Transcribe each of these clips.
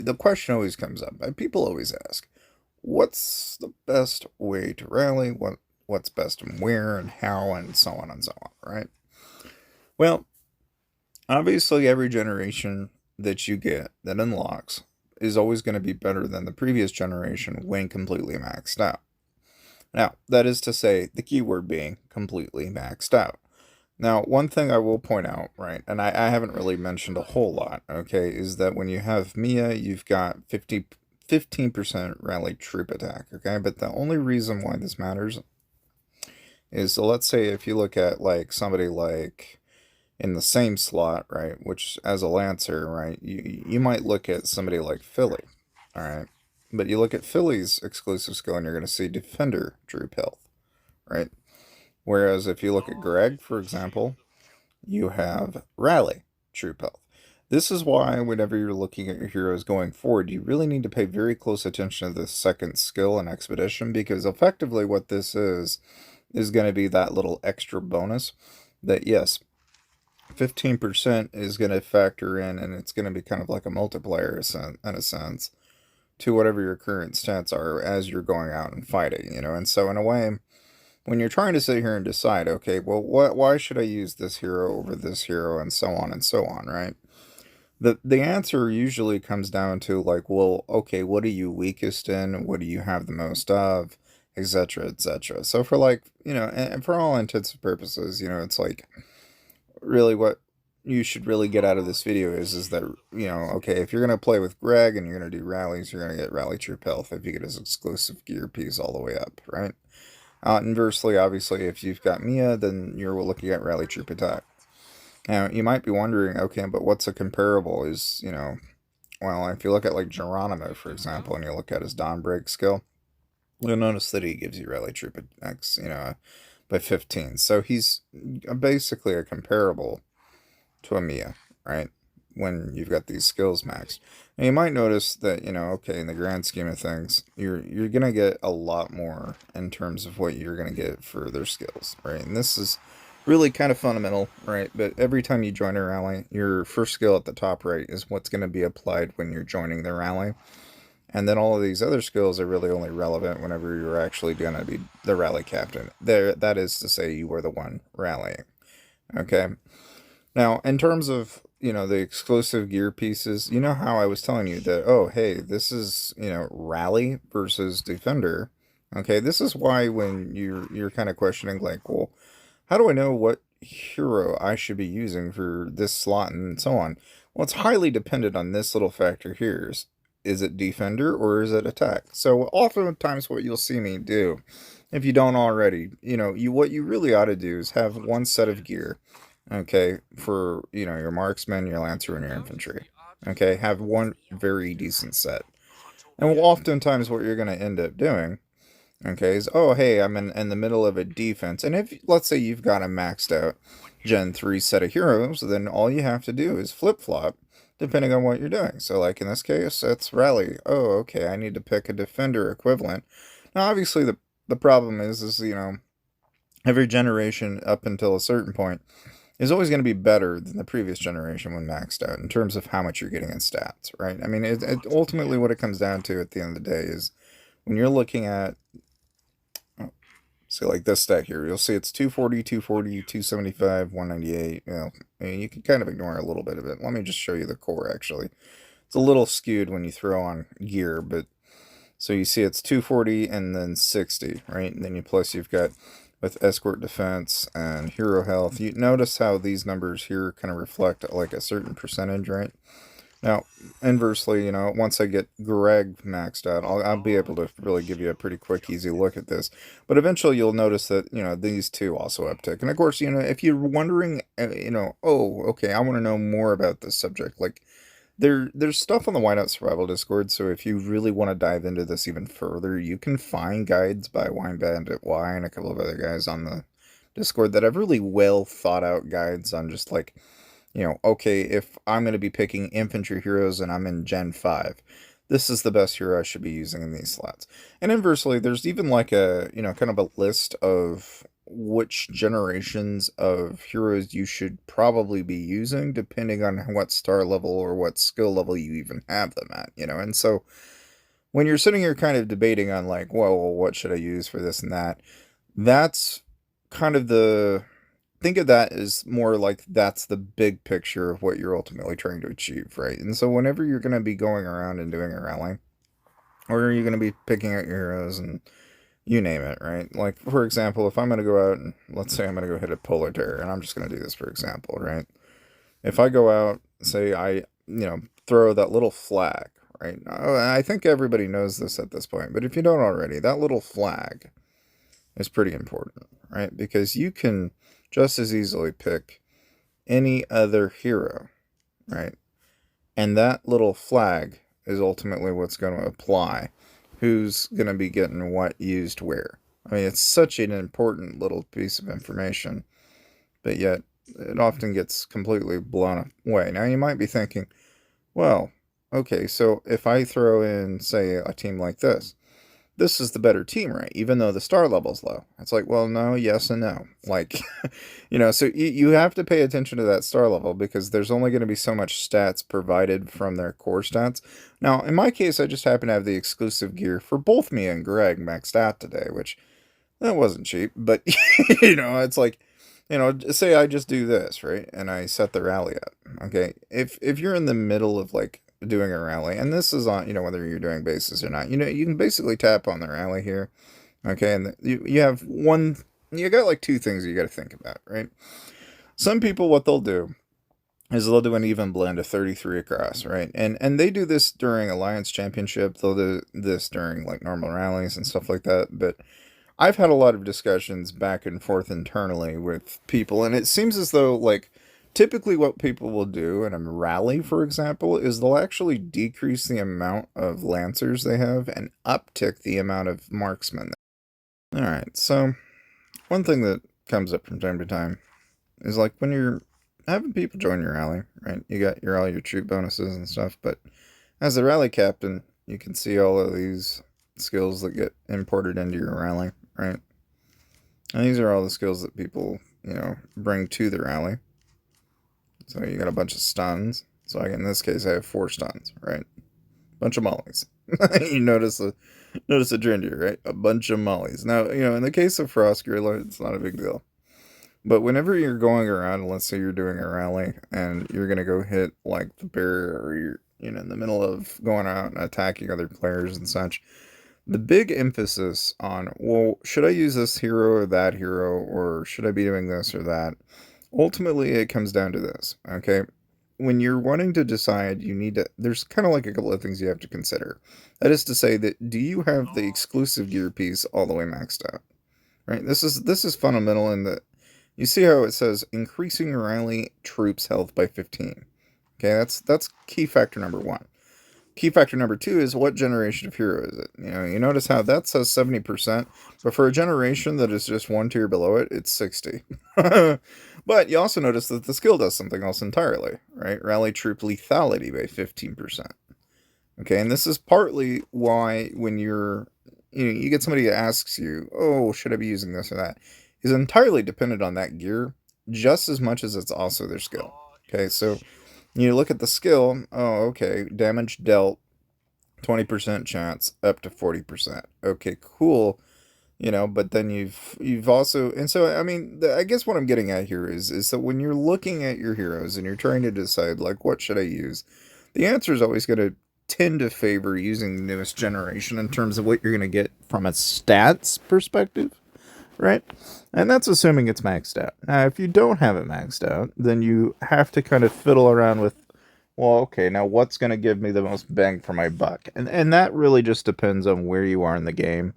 the question always comes up. People always ask, what's the best way to rally? What's best and where and how and so on and so on, right? Well, obviously every generation that you get that unlocks is always going to be better than the previous generation when completely maxed out. Now, that is to say, the keyword being completely maxed out. Now, one thing I will point out, right, and I haven't really mentioned a whole lot, okay, is that when you have Mia, you've got 15% rally troop attack, okay? But the only reason why this matters is, so let's say if you look at like somebody like in the same slot, right, which as a Lancer, right, you might look at somebody like Philly, all right? But you look at Philly's exclusive skill and you're going to see Defender troop health, right? Whereas if you look at Greg, for example, you have Rally troop health. This is why whenever you're looking at your heroes going forward, you really need to pay very close attention to the second skill in Expedition, because effectively what this is going to be that little extra bonus that, yes, 15% is going to factor in, and it's going to be kind of like a multiplier in a sense to whatever your current stats are as you're going out and fighting, you know? And so in a way, when you're trying to sit here and decide, okay, well, why should I use this hero over this hero, and so on and so on, right? The answer usually comes down to like, well, okay, what are you weakest in? What do you have the most of? Etc. Etc. So for like, you know, and for all intents and purposes, you know, it's like really what you should really get out of this video is that, you know, okay, if you're gonna play with Greg and you're gonna do rallies, you're gonna get rally troop health if you get his exclusive gear piece all the way up, right? Inversely, obviously, if you've got Mia, then you're looking at rally troop attack. Now, you might be wondering, okay, but what's a comparable? Is, you know, well, if you look at like Geronimo, for example, and you look at his Dawn Break skill, you'll notice that he gives you rally troop attacks, you know, by 15. So he's basically a comparable to a Mia, right? When you've got these skills maxed. And you might notice that, you know, okay, in the grand scheme of things, you're gonna get a lot more in terms of what you're gonna get for their skills, right? And this is really kind of fundamental, right? But every time you join a rally, your first skill at the top right is what's gonna be applied when you're joining the rally. And then all of these other skills are really only relevant whenever you're actually gonna be the rally captain. There, that is to say, you are the one rallying. Okay. Now, in terms of, you know, the exclusive gear pieces, you know how I was telling you that, oh, hey, this is, you know, rally versus defender. Okay, this is why when you're kind of questioning, like, well, how do I know what hero I should be using for this slot and so on? Well, it's highly dependent on this little factor here. Is it defender or is it attack? So oftentimes what you'll see me do, if you don't already, you know, what you really ought to do is have one set of gear, okay, for, you know, your marksman, your lancer, and your infantry. Okay, have one very decent set. And oftentimes what you're going to end up doing, okay, is, oh, hey, I'm in the middle of a defense. And if, let's say you've got a maxed out Gen 3 set of heroes, then all you have to do is flip-flop, depending on what you're doing. So, like in this case, it's rally. Oh, okay, I need to pick a defender equivalent. Now, obviously, the problem is, you know, every generation up until a certain point is always going to be better than the previous generation when maxed out in terms of how much you're getting in stats, right? I mean, ultimately what it comes down to at the end of the day is when you're looking at, oh, see, like this stat here, you'll see it's 240, 240, 275, 198. You know, I mean, you can kind of ignore a little bit of it. Let me just show you the core, actually. It's a little skewed when you throw on gear, but so you see it's 240 and then 60, right? And then you've got with escort defense and hero health. You notice how these numbers here kind of reflect like a certain percentage, right? Now, inversely, you know, once I get Greg maxed out, I'll be able to really give you a pretty quick, easy look at this. But eventually you'll notice that, you know, these two also uptick. And of course, you know, if you're wondering, you know, oh, okay, I want to know more about this subject, like, there's stuff on the Whiteout Survival Discord, so if you really want to dive into this even further, you can find guides by Wine Bandit Y and a couple of other guys on the Discord that have really well thought out guides on just like, you know, okay, if I'm going to be picking infantry heroes and I'm in Gen 5, this is the best hero I should be using in these slots. And inversely, there's even like a, you know, kind of a list of which generations of heroes you should probably be using, depending on what star level or what skill level you even have them at, And so when you're sitting here kind of debating on, like, well, what should I use for this and that, that's kind of think of that as more like that's the big picture of what you're ultimately trying to achieve, right? And so whenever you're going to be going around and doing a rally, or you're going to be picking out your heroes and you name it, right? Like, for example, if I'm going to go out and let's say I'm going to go hit a polar bear, and I'm just going to do this for example, right? If I go out, say throw that little flag, right? I think everybody knows this at this point, but if you don't already, that little flag is pretty important, right? Because you can just as easily pick any other hero, right? And that little flag is ultimately what's going to apply who's going to be getting what used where. I mean, it's such an important little piece of information, but yet it often gets completely blown away. Now, you might be thinking, well, okay, so if I throw in, say, a team like this is the better team, right? Even though the star level's low. It's like, well, no, yes, and no. Like, so you have to pay attention to that star level because there's only going to be so much stats provided from their core stats. Now, in my case, I just happen to have the exclusive gear for both me and Greg maxed out today, which that wasn't cheap, but, it's like, say I just do this, right? And I set the rally up. Okay. If you're in the middle of like doing a rally, and this is on, whether you're doing bases or not, you can basically tap on the rally here. Okay. And you have you got like two things you got to think about, right? Some people, what they'll do is they'll do an even blend of 33 across, right? And they do this during Alliance Championship. They'll do this during like normal rallies and stuff like that. But I've had a lot of discussions back and forth internally with people, and it seems as though, like, typically what people will do in a rally, for example, is they'll actually decrease the amount of lancers they have and uptick the amount of marksmen. Alright, so one thing that comes up from time to time is like when you're having people join your rally, right? You got all your troop bonuses and stuff, but as the rally captain, you can see all of these skills that get imported into your rally, right? And these are all the skills that people, bring to the rally. So you got a bunch of stuns. So in this case, I have 4 stuns, right? Bunch of mollies. You notice a trend here, right? A bunch of mollies. Now, in the case of Frost Gorilla, it's not a big deal. But whenever you're going around, let's say you're doing a rally and you're gonna go hit like the bear, or you're in the middle of going out and attacking other players and such, the big emphasis on, well, should I use this hero or that hero, or should I be doing this or that? Ultimately, it comes down to this, okay? When you're wanting to decide, there's kind of like a couple of things you have to consider. That is to say that, do you have the exclusive gear piece all the way maxed out? Right? This is fundamental in that you see how it says increasing rally troops health by 15. Okay, that's key factor number 1. Key factor number 2 is what generation of hero is it? You notice how that says 70%, but for a generation that is just one tier below it, it's 60. But you also notice that the skill does something else entirely, right? Rally troop lethality by 15%. Okay, and this is partly why when you get somebody that asks you, oh, should I be using this or that, is entirely dependent on that gear just as much as it's also their skill. Okay, so you look at the skill, oh, okay, damage dealt, 20% chance, up to 40%. Okay, cool. But then you've also, and so, I mean, I guess what I'm getting at here is that when you're looking at your heroes and you're trying to decide, like, what should I use, the answer is always going to tend to favor using the newest generation in terms of what you're going to get from a stats perspective, right? And that's assuming it's maxed out. Now, if you don't have it maxed out, then you have to kind of fiddle around with, well, okay, now what's going to give me the most bang for my buck? And that really just depends on where you are in the game.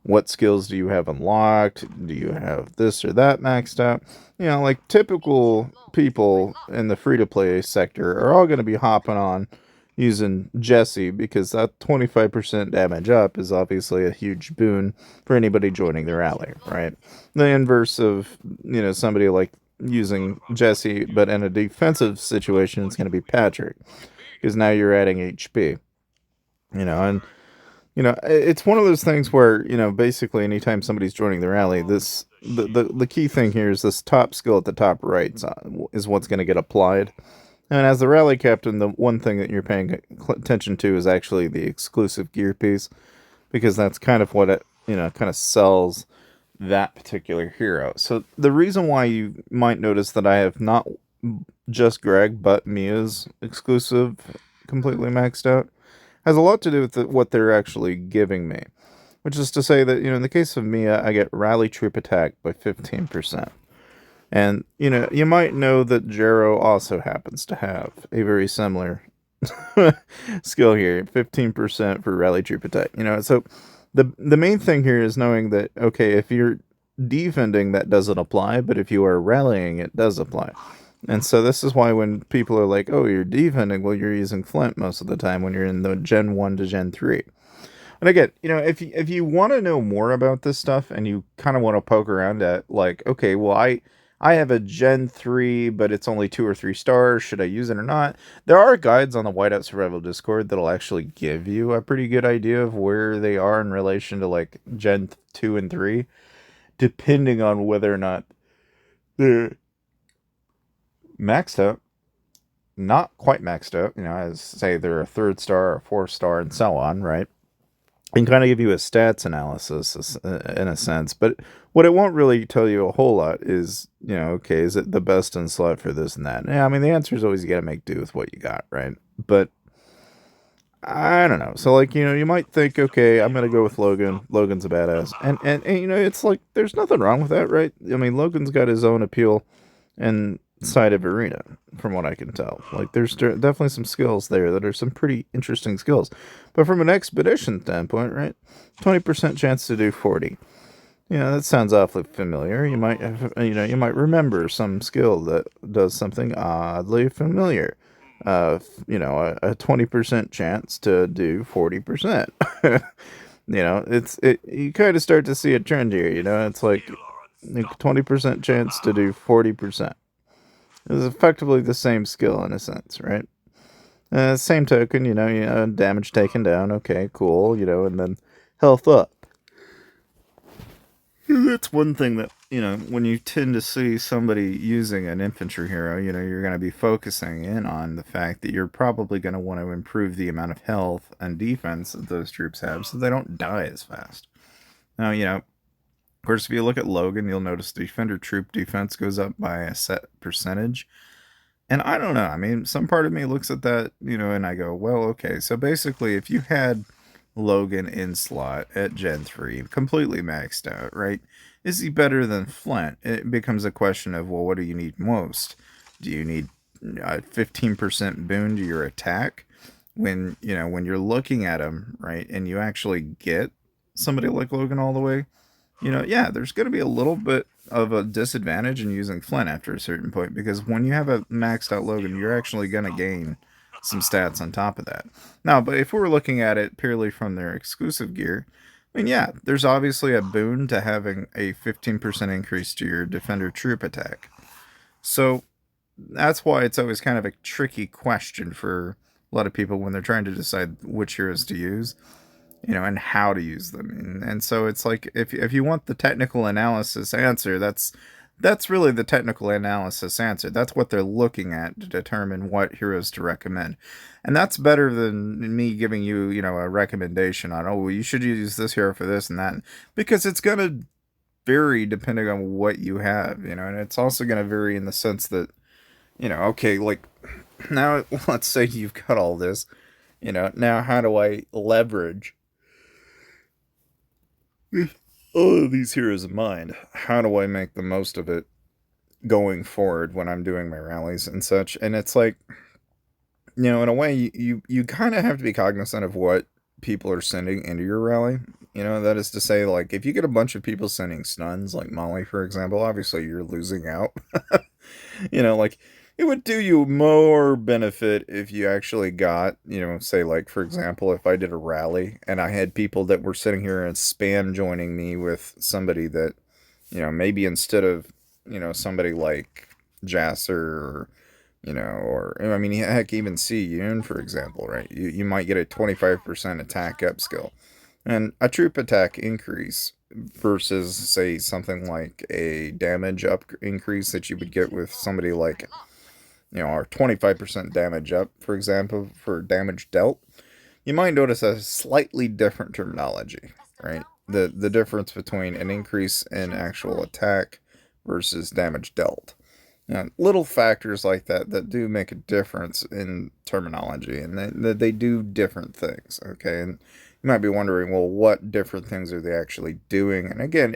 What skills do you have unlocked? Do you have this or that maxed out? Like typical people in the free-to-play sector are all going to be hopping on using Jesse because that 25% damage up is obviously a huge boon for anybody joining the rally, right? The inverse of, somebody like using Jesse, but in a defensive situation, it's going to be Patrick because now you're adding HP, and It's one of those things where, basically anytime somebody's joining the rally, the key thing here is this top skill at the top right is what's going to get applied. And as the rally captain, the one thing that you're paying attention to is actually the exclusive gear piece, because that's kind of what it, kind of sells that particular hero. So the reason why you might notice that I have not just Greg but Mia's exclusive completely maxed out has a lot to do with what they're actually giving me. Which is to say that, in the case of Mia, I get rally troop attack by 15%. And, you might know that Jero also happens to have a very similar skill here, 15% for rally troop attack. So the main thing here is knowing that, okay, if you're defending, that doesn't apply, but if you are rallying, it does apply. And so this is why when people are like, oh, you're defending, well, you're using Flint most of the time when you're in the Gen 1 to Gen 3. And again, if you want to know more about this stuff and you kind of want to poke around at, like, okay, well, I have a Gen 3, but it's only 2 or 3 stars. Should I use it or not? There are guides on the Whiteout Survival Discord that'll actually give you a pretty good idea of where they are in relation to, like, Gen 2 and 3, depending on whether or not they're maxed out, not quite maxed out, as say they're a 3rd star or 4th star and so on, right? And kind of give you a stats analysis in a sense. But what it won't really tell you a whole lot is, okay, is it the best in slot for this and that? Yeah, I mean, the answer is always you got to make do with what you got, right? But I don't know. So, like, you might think, okay, I'm going to go with Logan. Logan's a badass. And, it's like, there's nothing wrong with that, right? I mean, Logan's got his own appeal inside of Arena, from what I can tell. Like, there's definitely some skills there that are some pretty interesting skills. But from an expedition standpoint, right, 20% chance to do 40. That sounds awfully familiar. You might have, you might remember some skill that does something oddly familiar. A 20% chance to do 40%. You kind of start to see a trend here. It's like 20% chance to do 40%. It's effectively the same skill in a sense, right? Same token, damage taken down. Okay, cool. And then health up. That's one thing that, when you tend to see somebody using an infantry hero, you're going to be focusing in on the fact that you're probably going to want to improve the amount of health and defense that those troops have so they don't die as fast. Now, of course, if you look at Logan, you'll notice the defender troop defense goes up by a set percentage. And I don't know. I mean, some part of me looks at that, and I go, well, okay. So basically, if you had Logan in slot at Gen 3, completely maxed out, right? Is he better than Flint? It becomes a question of, well, what do you need most? Do you need a 15% boon to your attack? When you're looking at him, right, and you actually get somebody like Logan all the way, yeah, there's going to be a little bit of a disadvantage in using Flint after a certain point, because when you have a maxed out Logan, you're actually going to gain some stats on top of that. Now, but if we're looking at it purely from their exclusive gear, I mean, yeah, there's obviously a boon to having a 15% increase to your defender troop attack. So that's why it's always kind of a tricky question for a lot of people when they're trying to decide which heroes to use, and how to use them. And so it's like, if you want the technical analysis answer, that's really the technical analysis answer. That's what they're looking at to determine what heroes to recommend. And that's better than me giving you, a recommendation on, oh, well, you should use this hero for this and that. Because it's going to vary depending on what you have, and it's also going to vary in the sense that, okay, like, now let's say you've got all this, now how do I leverage all of these heroes of mine? How do I make the most of it going forward when I'm doing my rallies and such? And it's like, in a way, you kind of have to be cognizant of what people are sending into your rally. That is to say, like, if you get a bunch of people sending stuns, like Molly, for example, obviously you're losing out. Like, it would do you more benefit if you actually got, say, like, for example, if I did a rally and I had people that were sitting here and spam joining me with somebody that, maybe instead of, somebody like Jasser or I mean, heck, even See Yoon, for example, right? You might get a 25% attack up skill. And a troop attack increase versus, say, something like a damage up increase that you would get with somebody like, our 25% damage up, for example, for damage dealt, you might notice a slightly different terminology, right? The difference between an increase in actual attack versus damage dealt. Little factors like that do make a difference in terminology, and they do different things. Okay, and you might be wondering, well, what different things are they actually doing? And again,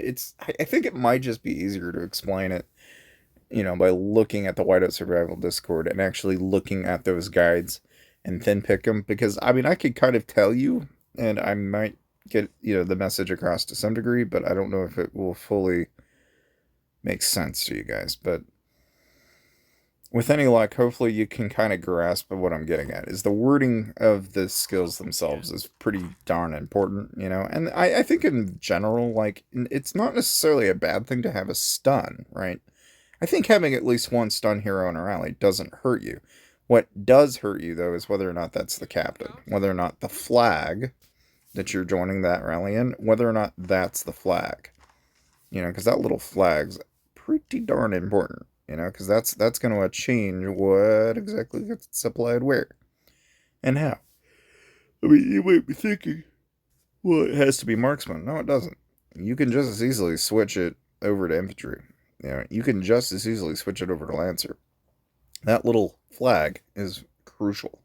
I think it might just be easier to explain it, by looking at the Whiteout Survival Discord and actually looking at those guides and then pick them. Because I mean, I could kind of tell you, and I might get the message across to some degree, but I don't know if it will fully make sense to you guys. But with any luck, hopefully you can kind of grasp what I'm getting at. Is the wording of the skills themselves is pretty darn important, And I think in general, like, it's not necessarily a bad thing to have a stun, right? I think having at least one stun hero in a rally doesn't hurt you. What does hurt you, though, is whether or not that's the captain, whether or not the flag that you're joining that rally in, whether or not that's the flag. Because that little flag's pretty darn important, because that's going to change what exactly gets supplied where and how. I mean, you might be thinking, well, it has to be marksman. No, it doesn't. You can just as easily switch it over to infantry. You can just as easily switch it over to lancer. That little flag is crucial.